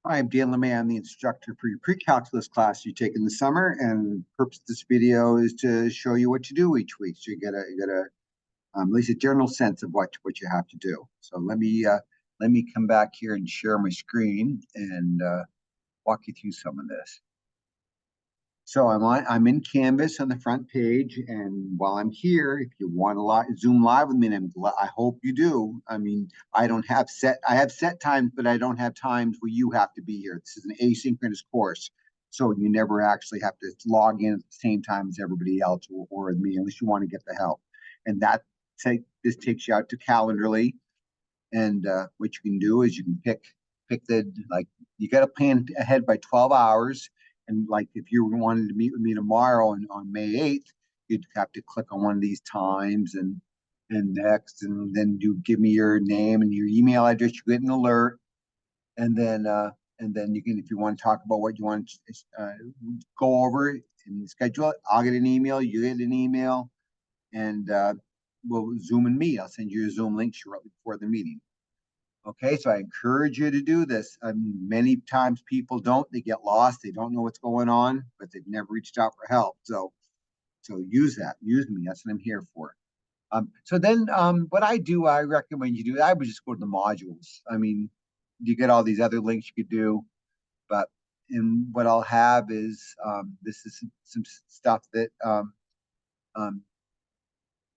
Hi, I'm Dan LeMay. I'm the instructor for your pre-calculus class you take in the summer, and the purpose of this video is to show you what you do each week, so you get a at least a general sense of what you have to do. So let me come back here and share my screen and walk you through some of this. So I'm in Canvas on the front page, and while I'm here, if you want to Zoom live with me, and I hope you do. I mean, I have set times, but I don't have times where you have to be here. This is an asynchronous course, so you never actually have to log in at the same time as everybody else or with me, unless you want to get the help. And this takes you out to Calendarly, and what you can do is you can pick the like you got to plan ahead by 12 hours. And like if you wanted to meet with me tomorrow on May 8th, you'd have to click on one of these times and next, and then you give me your name and your email address. You get an alert, and then you can, if you want to talk about what you want to go over and schedule it, I'll get an email, you get an email, and we'll Zoom and meet. I'll send you a Zoom link shortly before the meeting. Okay, so I encourage you to do this. Many times people don't, they get lost, they don't know what's going on, but they've never reached out for help. So use that, use me. That's what I'm here for. So then what I do, I recommend you do, I would just go to the modules. I mean, you get all these other links you could do, but and what I'll have is this is some stuff that um,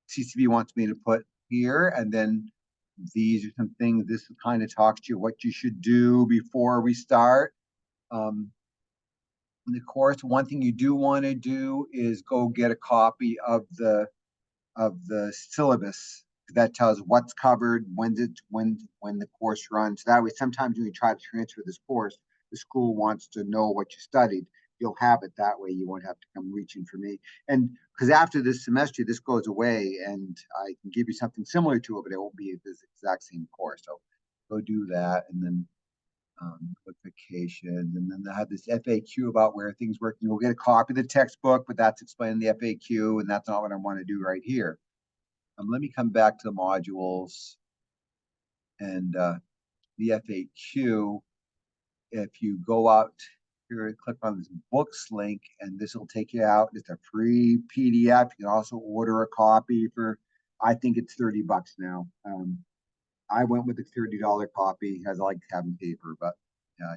CCB wants me to put here, and then these are some things. This kind of talks to you what you should do before we start. Um, in the course, one thing you do want to do is go get a copy of the syllabus that tells what's covered, when the course runs. That way, sometimes when you try to transfer this course, the school wants to know what you studied. You'll have it that way. You won't have to come reaching for me. And because after this semester, this goes away, and I can give you something similar to it, but it won't be this exact same course. So go do that, and then notifications, and then they have this FAQ about where things work. You'll get a copy of the textbook, but that's explaining the FAQ, and that's not what I want to do right here. Let me come back to the modules and the FAQ. If you go out here and click on this books link, and this will take you out. It's a free PDF. You can also order a copy for, I think it's $30 now. I went with the $30 copy as I like having paper, but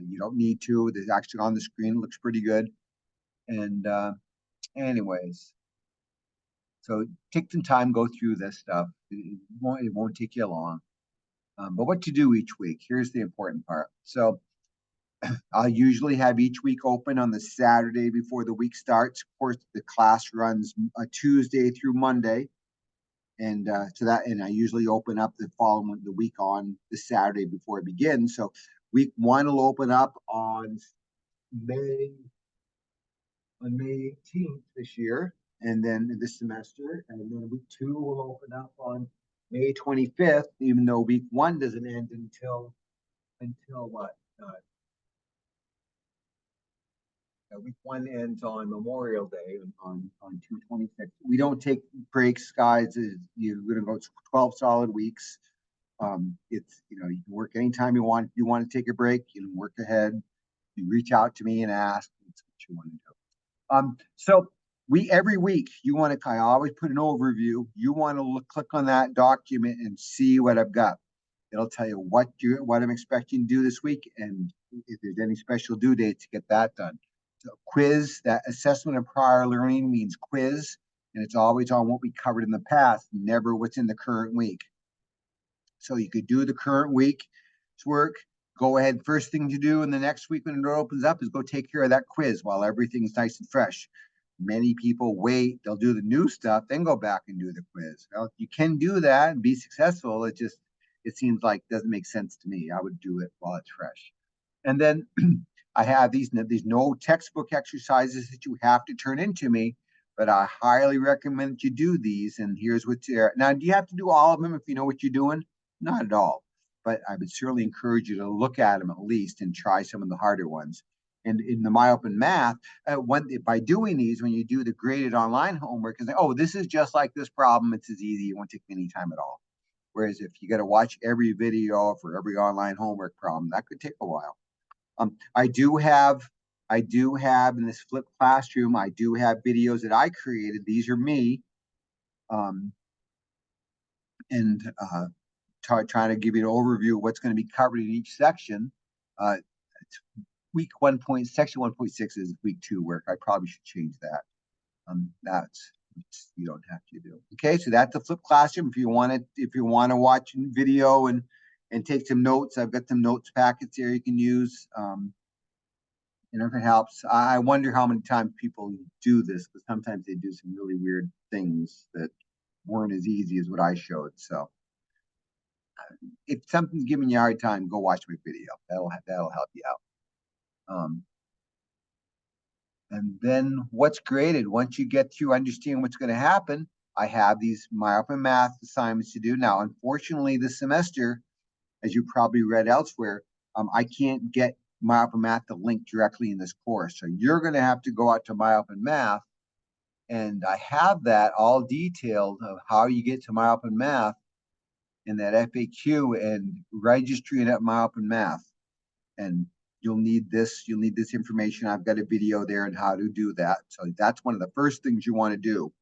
you don't need to. There's actually on the screen, looks pretty good. And anyways, so take some time, go through this stuff. It won't take you long. But what to do each week, here's the important part. So I'll usually have each week open on the Saturday before the week starts. Of course, the class runs a Tuesday through Monday. And I usually open up the week on the Saturday before it begins. So week one will open up May on May 18th this year, and then this semester, and then week two will open up on May 25th, even though week one doesn't end until what? Week one ends on Memorial Day on 2/26. We don't take breaks, guys. You're going to go 12 solid weeks. It's you can work anytime you want. If you want to take a break, you can work ahead. You reach out to me and ask. That's what you want to do. So we every week you want to. I always put an overview. You want to click on that document and see what I've got. It'll tell you what I'm expecting to do this week, and if there's any special due dates to get that done. So quiz, that assessment of prior learning means quiz, and it's always on what we covered in the past, never what's in the current week. So you could do the current week's work. Go ahead. First thing to do in the next week when the door opens up is go take care of that quiz while everything's nice and fresh. Many people wait, they'll do the new stuff, then go back and do the quiz. Well, you can do that and be successful. It seems like doesn't make sense to me. I would do it while it's fresh. And then I have these no textbook exercises that you have to turn into me, but I highly recommend that you do these. And here's what's there. Now, do you have to do all of them if you know what you're doing? Not at all. But I would certainly encourage you to look at them at least and try some of the harder ones. And in the MyOpenMath, by doing these, when you do the graded online homework, and say, oh, this is just like this problem, it's as easy, it won't take any time at all. Whereas if you got to watch every video for every online homework problem, that could take a while. I do have in this flipped classroom, I do have videos that I created. These are me. And trying to give you an overview of what's going to be covered in each section. Week 1 point, section 1.6 is week 2 work. I probably should change that. That's you don't have to do. Okay, so that's the flipped classroom. If you want to watch video and take some notes, I've got some notes packets here you can use. If it helps. I wonder how many times people do this, because sometimes they do some really weird things that weren't as easy as what I showed. So if something's giving you a hard time, go watch my video. That'll help you out. And then what's graded, once you get through understanding what's going to happen, I have these MyOpenMath assignments to do. Now, unfortunately, this semester, as you probably read elsewhere, I can't get MyOpenMath to link directly in this course. So you're going to have to go out to MyOpenMath, and I have that all detailed of how you get to MyOpenMath in that FAQ and registering at MyOpenMath. And you'll need this information. I've got a video there on how to do that. So that's one of the first things you want to do,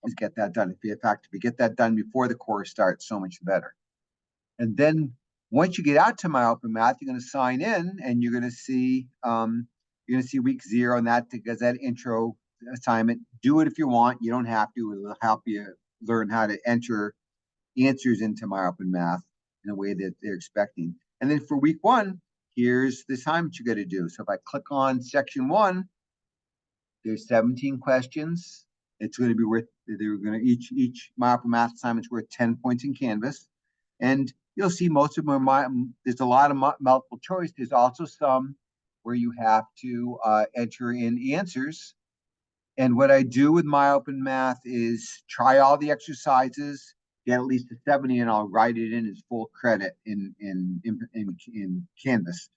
is get that done. In fact, if you get that done before the course starts, so much better. And then once you get out to MyOpenMath, you're going to sign in, and you're going to see week 0, and that because that intro assignment. Do it if you want. You don't have to. It'll help you learn how to enter answers into MyOpenMath in a way that they're expecting. And then for week 1, here's the assignment you got to do. So if I click on section 1, there's 17 questions. It's going to be worth, they're going to each MyOpenMath assignment's worth 10 points in Canvas. And you'll see most of them there's a lot of multiple choice. There's also some where you have to enter in answers. And what I do with MyOpenMath is try all the exercises, get at least a 70, and I'll write it in as full credit in Canvas.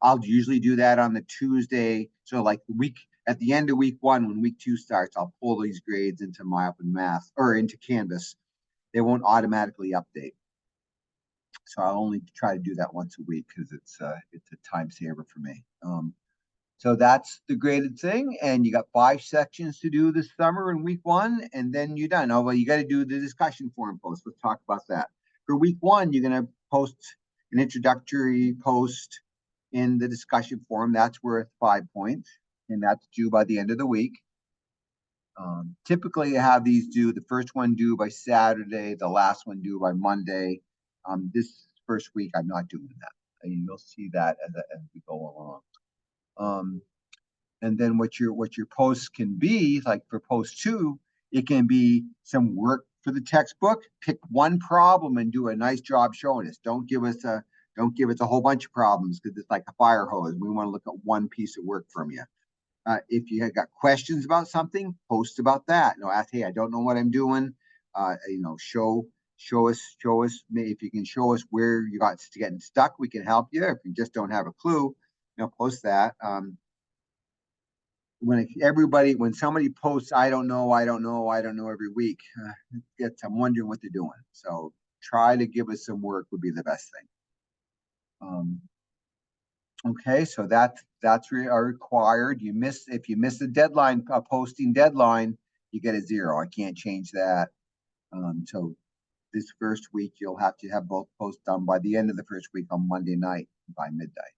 I'll usually do that on the Tuesday. So like the week at the end of week 1, when week 2 starts, I'll pull these grades into MyOpenMath or into Canvas. They won't automatically update. So I'll only try to do that once a week because it's a time saver for me. So that's the graded thing, and you got 5 sections to do this summer in week 1, and then you're done. Oh, well, you got to do the discussion forum post. Let's talk about that. For week 1, you're going to post an introductory post in the discussion forum. That's worth 5 points, and that's due by the end of the week. Typically, you have these due, the first one due by Saturday, the last one due by Monday. This first week, I'm not doing that. And you'll see that as we go along. And then what your posts can be, like for post 2, it can be some work for the textbook. Pick one problem and do a nice job showing us. Don't give us a whole bunch of problems, because it's like a fire hose. We want to look at one piece of work from you. If you have got questions about something, post about that. Ask, hey, I don't know what I'm doing. Show us if you can show us where you got getting stuck. We can help you. If you just don't have a clue, post that. When somebody posts, I don't know every week, I'm wondering what they're doing. So try to give us some work would be the best thing. Okay, so that's required. If you miss the deadline, posting deadline, you get a 0. I can't change that. So this first week, you'll have to have both posts done by the end of the first week on Monday night by midnight.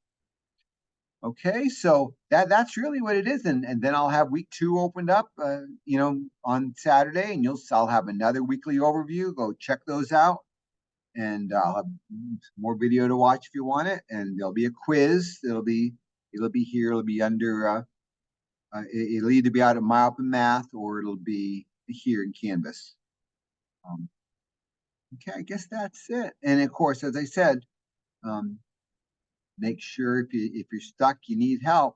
Okay, so that's really what it is, and then I'll have week 2 opened up, on Saturday, and I'll have another weekly overview. Go check those out, and I'll have more video to watch if you want it, and there'll be a quiz. It'll be here. It'll be under. It'll either be out of MyOpenMath or it'll be here in Canvas. Okay, I guess that's it. And of course, as I said, make sure if you're stuck, you need help,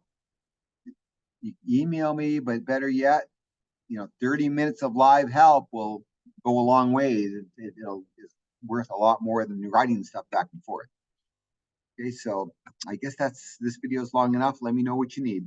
you email me. But better yet, 30 minutes of live help will go a long way. It's worth a lot more than writing stuff back and forth. Okay, so I guess this video is long enough. Let me know what you need.